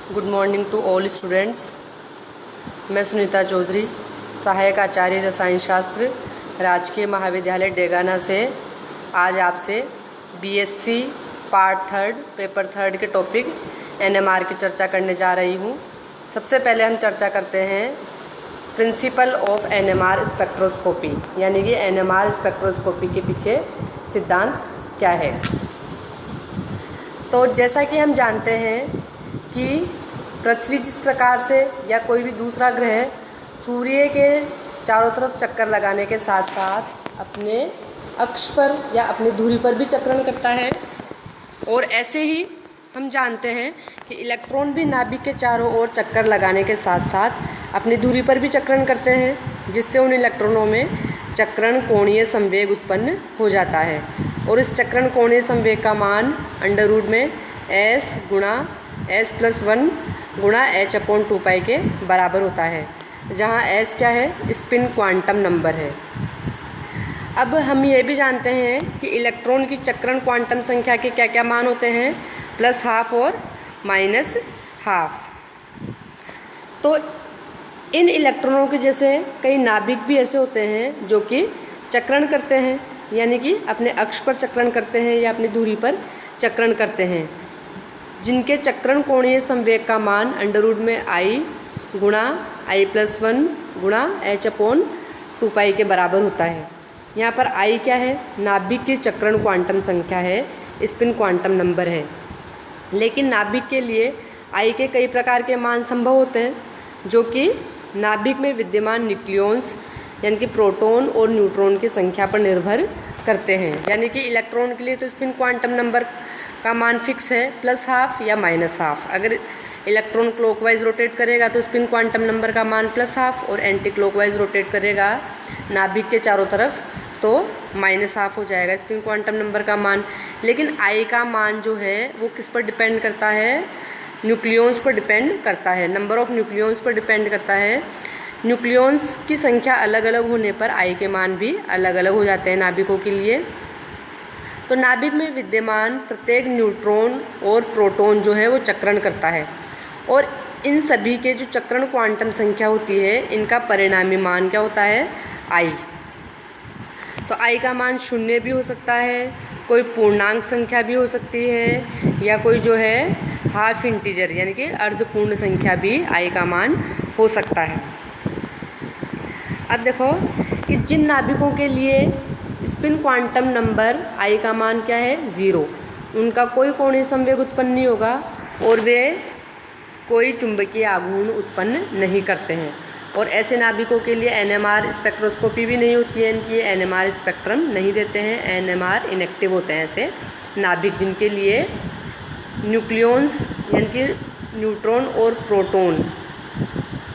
Good morning to all students. मैं सुनीता चौधरी, सहायक आचार्य रसायन शास्त्र, राजकीय महाविद्यालय डेगाना से आज आपसे बीएससी पार्ट 3 पेपर 3 के टॉपिक एनएमआर की चर्चा करने जा रही हूँ। सबसे पहले हम चर्चा करते हैं प्रिंसिपल ऑफ एनएमआर स्पेक्ट्रोस्कोपी, यानी कि एनएमआर स्पेक्ट्रोस्कोपी के पीछे सिद्धांत क्या है। तो जैसा कि हम जानते हैं कि पृथ्वी जिस प्रकार से या कोई भी दूसरा ग्रह सूर्य के चारों तरफ चक्कर लगाने के साथ साथ अपने अक्ष पर या अपनी धुरी पर भी चक्रण करता है, और ऐसे ही हम जानते हैं कि इलेक्ट्रॉन भी नाभिक के चारों ओर चक्कर लगाने के साथ साथ अपनी धुरी पर भी चक्रण करते हैं, जिससे उन इलेक्ट्रॉनों में चक्रण कोणीय संवेग उत्पन्न हो जाता है। और इस चक्रण कोणीय संवेग का मान अंडर रूट में s गुणा s+1 गुणा h/2π के बराबर होता है, जहाँ s क्या है, स्पिन क्वांटम नंबर है। अब हम ये भी जानते हैं कि इलेक्ट्रॉन की चक्रण क्वांटम संख्या के क्या क्या मान होते हैं, +½ और -½ तो इन इलेक्ट्रॉनों के जैसे कई नाभिक भी ऐसे होते हैं जो कि चक्रण करते हैं, यानी कि अपने अक्ष पर चक्रण करते हैं या अपनी धुरी पर चक्रण करते हैं, जिनके चक्रण कोणीय संवेग का मान अंडर रूट में I गुणा I+1 गुणा h/2π के बराबर होता है। यहाँ पर I क्या है, नाभिक की चक्रण क्वांटम संख्या है, स्पिन क्वांटम नंबर है। लेकिन नाभिक के लिए I के कई प्रकार के मान संभव होते हैं, जो कि नाभिक में विद्यमान न्यूक्लियॉन्स यानी कि प्रोटॉन और न्यूट्रॉन की संख्या पर निर्भर करते हैं। यानी कि इलेक्ट्रॉन के लिए तो स्पिन क्वांटम नंबर का मान फिक्स है, +½ या -½ अगर इलेक्ट्रॉन क्लॉकवाइज रोटेट करेगा तो स्पिन क्वांटम नंबर का मान +½ और एंटी क्लॉकवाइज रोटेट करेगा नाभिक के चारों तरफ तो -½ हो जाएगा स्पिन क्वांटम नंबर का मान। लेकिन I का मान जो है वो किस पर डिपेंड करता है, न्यूक्लियॉन्स पर डिपेंड करता है, नंबर ऑफ न्यूक्लियॉन्स पर डिपेंड करता है। न्यूक्लियॉन्स की संख्या अलग अलग होने पर I के मान भी अलग अलग हो जाते हैं नाभिकों के लिए। तो नाभिक में विद्यमान प्रत्येक न्यूट्रॉन और प्रोटॉन जो है वो चक्रण करता है, और इन सभी के जो चक्रण क्वांटम संख्या होती है इनका परिणामी मान क्या होता है, I। तो I का मान 0 भी हो सकता है, कोई पूर्णांक संख्या भी हो सकती है, या कोई जो है हाफ इंटीजर यानी कि अर्धपूर्ण संख्या भी I का मान हो सकता है। अब देखो कि जिन नाभिकों के लिए स्पिन क्वांटम नंबर I का मान क्या है, 0, उनका कोई कोणीय संवेग उत्पन्न नहीं होगा और वे कोई चुंबकीय आघूर्ण उत्पन्न नहीं करते हैं। और ऐसे नाभिकों के लिए एनएमआर स्पेक्ट्रोस्कोपी भी नहीं होती है, इनकी एनएमआर स्पेक्ट्रम नहीं देते हैं, एनएमआर इनएक्टिव होते हैं ऐसे नाभिक जिनके लिए न्यूक्लियॉन्स यानी कि न्यूट्रॉन और प्रोटॉन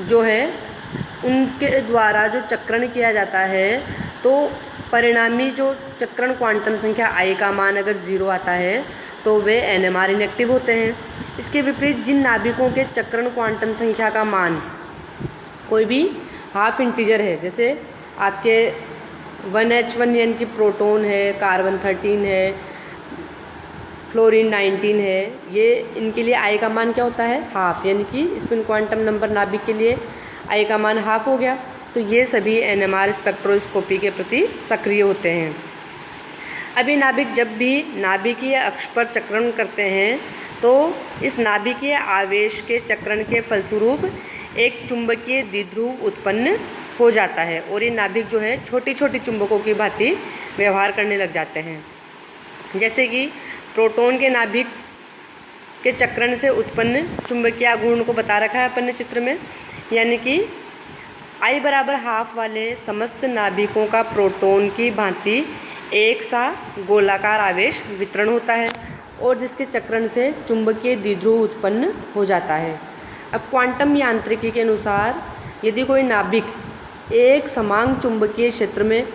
जो है उनके द्वारा जो चक्रण किया जाता है, तो परिणामी जो चक्रण क्वांटम संख्या I का मान अगर 0 आता है तो वे एनएमआर इनएक्टिव होते हैं। इसके विपरीत जिन नाभिकों के चक्रण क्वांटम संख्या का मान कोई भी हाफ इंटीजर है, जैसे आपके 1H1 यानी कि प्रोटॉन है, कार्बन 13 है, फ्लोरीन 19 है, ये इनके लिए I का मान क्या होता है, ½ यानी कि स्पिन क्वांटम नंबर नाभिक के लिए I का मान ½ हो गया। तो ये सभी एनएमआर स्पेक्ट्रोस्कोपी के प्रति सक्रिय होते हैं। अभी नाभिक जब भी नाभिकीय अक्ष पर चक्रण करते हैं तो इस नाभिकीय आवेश के चक्रण के फलस्वरूप एक चुंबकीय द्विध्रुव उत्पन्न हो जाता है, और ये नाभिक जो है छोटी छोटी चुंबकों की भांति व्यवहार करने लग जाते हैं। जैसे कि प्रोटॉन के नाभिक के चक्रण से उत्पन्न चुंबकीय आघूर्ण को बता रखा है अपन ने चित्र में, यानी कि I = ½ वाले समस्त नाभिकों का प्रोटॉन की भांति एक सा गोलाकार आवेश वितरण होता है, और जिसके चक्रण से चुंबकीय द्विध्रुव उत्पन्न हो जाता है। अब क्वांटम यांत्रिकी के अनुसार यदि कोई नाभिक एक समान चुंबकीय क्षेत्र में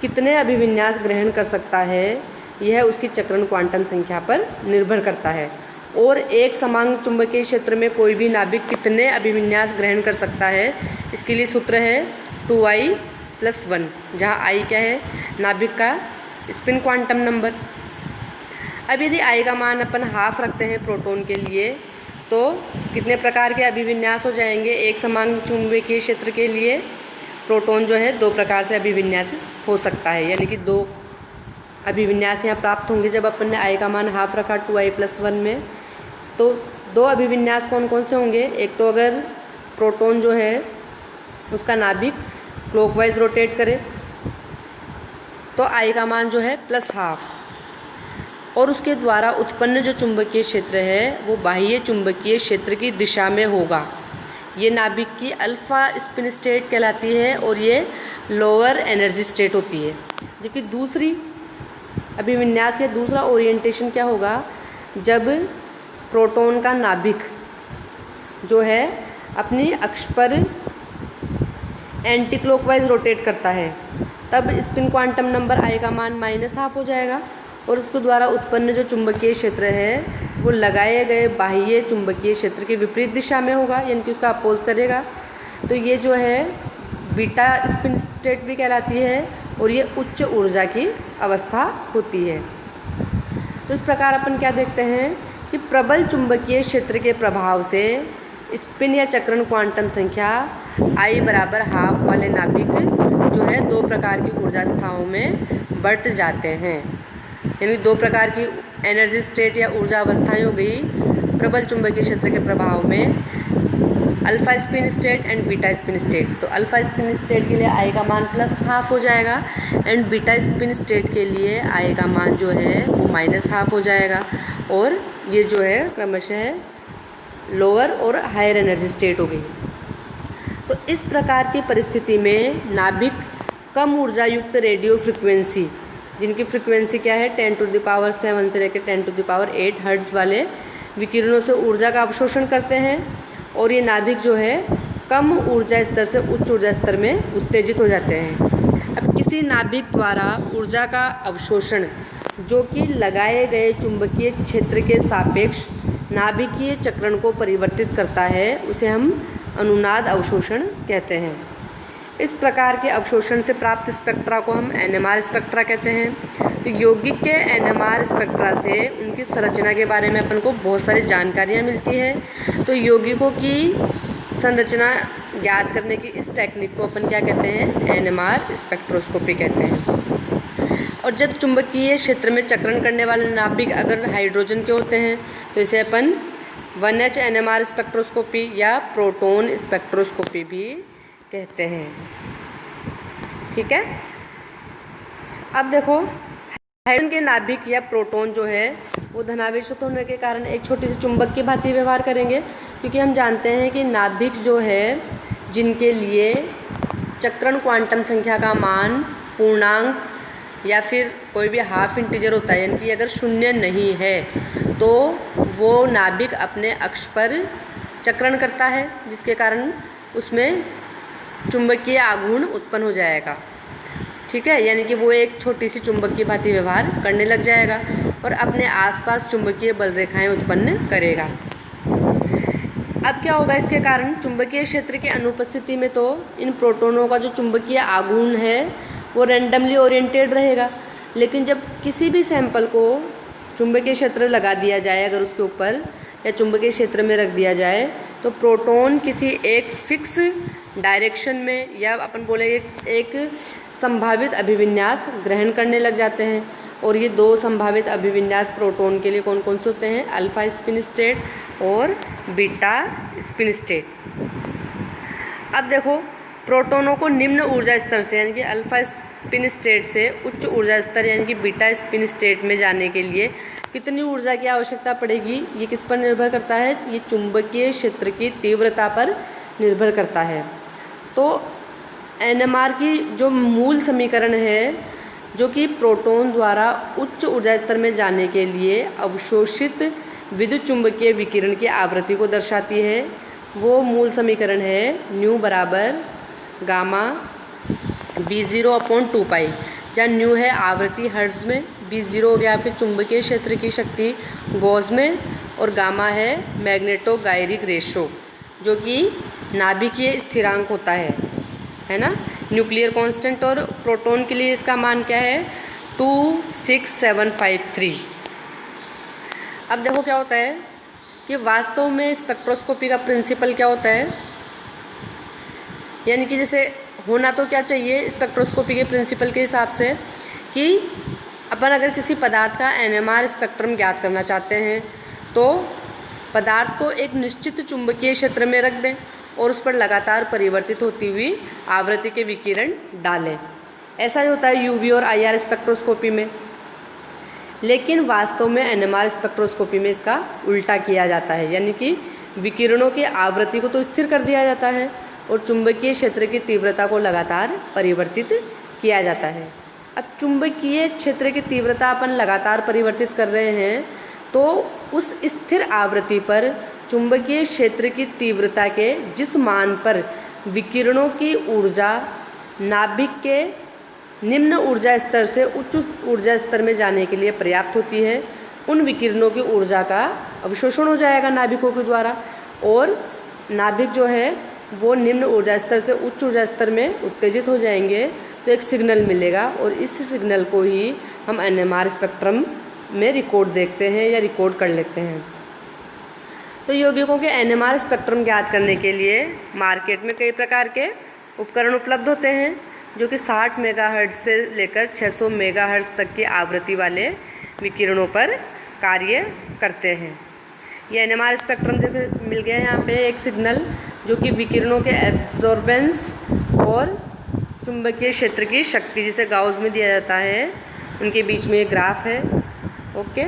कितने अभिविन्यास ग्रहण कर सकता है, यह उसकी चक्रण क्वांटम संख्या पर निर्भर करता है। और एक समान चुंबकीय क्षेत्र में कोई भी नाभिक कितने अभिविन्यास ग्रहण कर सकता है, इसके लिए सूत्र है 2I+1, जहाँ I क्या है, नाभिक का स्पिन क्वांटम नंबर। अब यदि I का मान अपन ½ रखते हैं प्रोटॉन के लिए, तो कितने प्रकार के अभिविन्यास हो जाएंगे? एक समान चुंबकीय क्षेत्र के लिए प्रोटॉन जो है 2 प्रकार से अभिविन्यास हो सकता है, यानी कि 2 अभिविन्यास यहाँ प्राप्त होंगे। जब अपन ने आई का मान हाफ रखा 2i+1 में, तो 2 अभिविन्यास कौन कौन से होंगे? एक तो अगर प्रोटॉन जो है उसका नाभिक क्लॉकवाइज रोटेट करे तो आई का मान जो है +12, और उसके द्वारा उत्पन्न जो चुंबकीय क्षेत्र है वो बाह्य चुंबकीय क्षेत्र की दिशा में होगा। ये नाभिक की अल्फ़ा स्पिन स्टेट कहलाती है और ये लोअर एनर्जी स्टेट होती है। जबकि दूसरी अभिविन्यास या दूसरा ओरिएंटेशन क्या होगा? जब प्रोटॉन का नाभिक जो है अपनी अक्ष पर एंटी क्लॉकवाइज रोटेट करता है, तब स्पिन क्वांटम नंबर आई का मान -12 हो जाएगा और उसके द्वारा उत्पन्न जो चुंबकीय क्षेत्र है वो लगाए गए बाह्य चुंबकीय क्षेत्र के विपरीत दिशा में होगा, यानी कि उसका अपोज करेगा। तो ये जो है बीटा स्पिन स्टेट भी कहलाती है और ये उच्च ऊर्जा की अवस्था होती है। तो इस प्रकार अपन क्या देखते हैं कि प्रबल चुंबकीय क्षेत्र के प्रभाव से स्पिन या चक्रण क्वांटम संख्या I बराबर हाफ वाले नाभिक जो है 2 प्रकार की ऊर्जा अवस्थाओं में बंट जाते हैं, यानी 2 प्रकार की एनर्जी स्टेट या ऊर्जा अवस्थाएं हो गई प्रबल चुंबकीय क्षेत्र के प्रभाव में, alpha spin state and beta spin state. तो अल्फ़ा स्पिन स्टेट के लिए आई का मान +12 हो जाएगा एंड बीटा स्पिन स्टेट के लिए आई का मान जो है वो -12 हो जाएगा, और ये जो है क्रमशः लोअर और हायर एनर्जी स्टेट हो गई। तो इस प्रकार की परिस्थिति में नाभिक कम ऊर्जा युक्त रेडियो फ्रिक्वेंसी, जिनकी फ्रिक्वेंसी क्या है 10⁷ से लेकर 10⁸ हर्ट्ज़ वाले विकिरणों से ऊर्जा का अवशोषण करते हैं, और ये नाभिक जो है कम ऊर्जा स्तर से उच्च ऊर्जा स्तर में उत्तेजित हो जाते हैं। अब किसी नाभिक द्वारा ऊर्जा का अवशोषण जो कि लगाए गए चुंबकीय क्षेत्र के सापेक्ष नाभिकीय चक्रण को परिवर्तित करता है, उसे हम अनुनाद अवशोषण कहते हैं। इस प्रकार के अवशोषण से प्राप्त स्पेक्ट्रा को हम NMR स्पेक्ट्रा कहते हैं। तो यौगिक के NMR स्पेक्ट्रा से उनकी संरचना के बारे में अपन को बहुत सारी जानकारियाँ मिलती है। तो यौगिकों की संरचना ज्ञात करने की इस टेक्निक को अपन क्या कहते हैं? NMR स्पेक्ट्रोस्कोपी कहते हैं। और जब चुंबकीय क्षेत्र में चक्रण करने वाले नाभिक अगर हाइड्रोजन के होते हैं तो इसे अपन 1H NMR स्पेक्ट्रोस्कोपी या प्रोटॉन स्पेक्ट्रोस्कोपी भी कहते हैं। ठीक है। अब देखो हाइड्रोजन के नाभिक या प्रोटॉन जो है वो धनावेशित होने के कारण एक छोटी सी चुंबक की भांति व्यवहार करेंगे, क्योंकि हम जानते हैं कि नाभिक जो है जिनके लिए चक्रण क्वांटम संख्या का मान पूर्णांक या फिर कोई भी हाफ इंटीजर होता है, यानी कि अगर 0 नहीं है तो वो नाभिक अपने अक्ष पर चक्रण करता है, जिसके कारण उसमें चुंबकीय आघूर्ण उत्पन्न हो जाएगा। ठीक है, यानी कि वो एक छोटी सी चुंबक की भांति व्यवहार करने लग जाएगा और अपने आसपास चुंबकीय बल रेखाएं उत्पन्न करेगा। अब क्या होगा इसके कारण? चुंबकीय क्षेत्र की अनुपस्थिति में तो इन प्रोटॉनों का जो चुंबकीय आघूर्ण है वो रैंडमली ओरिएंटेड रहेगा, लेकिन जब किसी भी सैंपल को चुंबकीय क्षेत्र लगा दिया जाए, अगर उसके ऊपर या चुंबकीय क्षेत्र में रख दिया जाए, तो प्रोटॉन किसी एक फिक्स डायरेक्शन में या अपन बोलेंगे एक संभावित अभिविन्यास ग्रहण करने लग जाते हैं। और ये 2 संभावित अभिविन्यास प्रोटॉन के लिए कौन कौन से होते हैं? अल्फ़ा स्पिन स्टेट और बीटा स्पिन स्टेट। अब देखो प्रोटॉनों को निम्न ऊर्जा स्तर से यानी कि अल्फ़ा स्पिन स्टेट से उच्च ऊर्जा स्तर यानी कि बीटा स्पिन स्टेट में जाने के लिए कितनी ऊर्जा की आवश्यकता पड़ेगी? ये किस पर निर्भर करता है? ये चुंबकीय क्षेत्र की तीव्रता पर निर्भर करता है। तो NMR की जो मूल समीकरण है, जो कि प्रोटॉन द्वारा उच्च ऊर्जा स्तर में जाने के लिए अवशोषित विद्युत चुंबकीय विकिरण की आवृत्ति को दर्शाती है, वो मूल समीकरण है न्यू बराबर गामा B0/2π, जहाँ न्यू है आवृत्ति हर्ट्ज़ में, B0 हो गया आपके चुंबकीय क्षेत्र की शक्ति गॉस में, और गामा है मैग्नेटोगायरिक रेशो जो कि नाभिकीय स्थिरांक होता है ना, न्यूक्लियर कांस्टेंट। और प्रोटॉन के लिए इसका मान क्या है? 26753। अब देखो क्या होता है कि वास्तव में स्पेक्ट्रोस्कोपी का प्रिंसिपल क्या होता है, यानी कि जैसे होना तो क्या चाहिए स्पेक्ट्रोस्कोपी के प्रिंसिपल के हिसाब से कि अपन अगर किसी पदार्थ का NMR स्पेक्ट्रम ज्ञात करना चाहते हैं तो पदार्थ को एक निश्चित चुंबकीय क्षेत्र में रख दें और उस पर लगातार परिवर्तित होती हुई आवृत्ति के विकिरण डालें। ऐसा ही होता है UV और IR स्पेक्ट्रोस्कोपी में। लेकिन वास्तव में NMR स्पेक्ट्रोस्कोपी में इसका उल्टा किया जाता है, यानी कि विकिरणों की आवृत्ति को तो स्थिर कर दिया जाता है और चुंबकीय क्षेत्र की तीव्रता को लगातार परिवर्तित किया जाता है। अब चुंबकीय क्षेत्र की तीव्रता अपन लगातार परिवर्तित कर रहे हैं तो उस स्थिर आवृत्ति पर चुंबकीय क्षेत्र की तीव्रता के जिस मान पर विकिरणों की ऊर्जा नाभिक के निम्न ऊर्जा स्तर से उच्च ऊर्जा स्तर में जाने के लिए पर्याप्त होती है, उन विकिरणों की ऊर्जा का अवशोषण हो जाएगा नाभिकों के द्वारा और नाभिक जो है वो निम्न ऊर्जा स्तर से उच्च ऊर्जा स्तर में उत्तेजित हो जाएंगे तो एक सिग्नल मिलेगा और इस सिग्नल को ही हम NMR स्पेक्ट्रम में रिकॉर्ड देखते हैं या रिकॉर्ड कर लेते हैं। तो यौगिकों के NMR स्पेक्ट्रम ज्ञात करने के लिए मार्केट में कई प्रकार के उपकरण उपलब्ध होते हैं जो कि 60 मेगाहर्ट्ज से लेकर 600 मेगाहर्ट्ज तक की आवृत्ति वाले विकिरणों पर कार्य करते हैं। ये NMR स्पेक्ट्रम जैसे मिल गया यहाँ पे एक सिग्नल जो कि विकिरणों के एब्जॉर्बेंस और चुंबकीय क्षेत्र की शक्ति जिसे गाउस में दिया जाता है उनके बीच में एक ग्राफ है। ओके।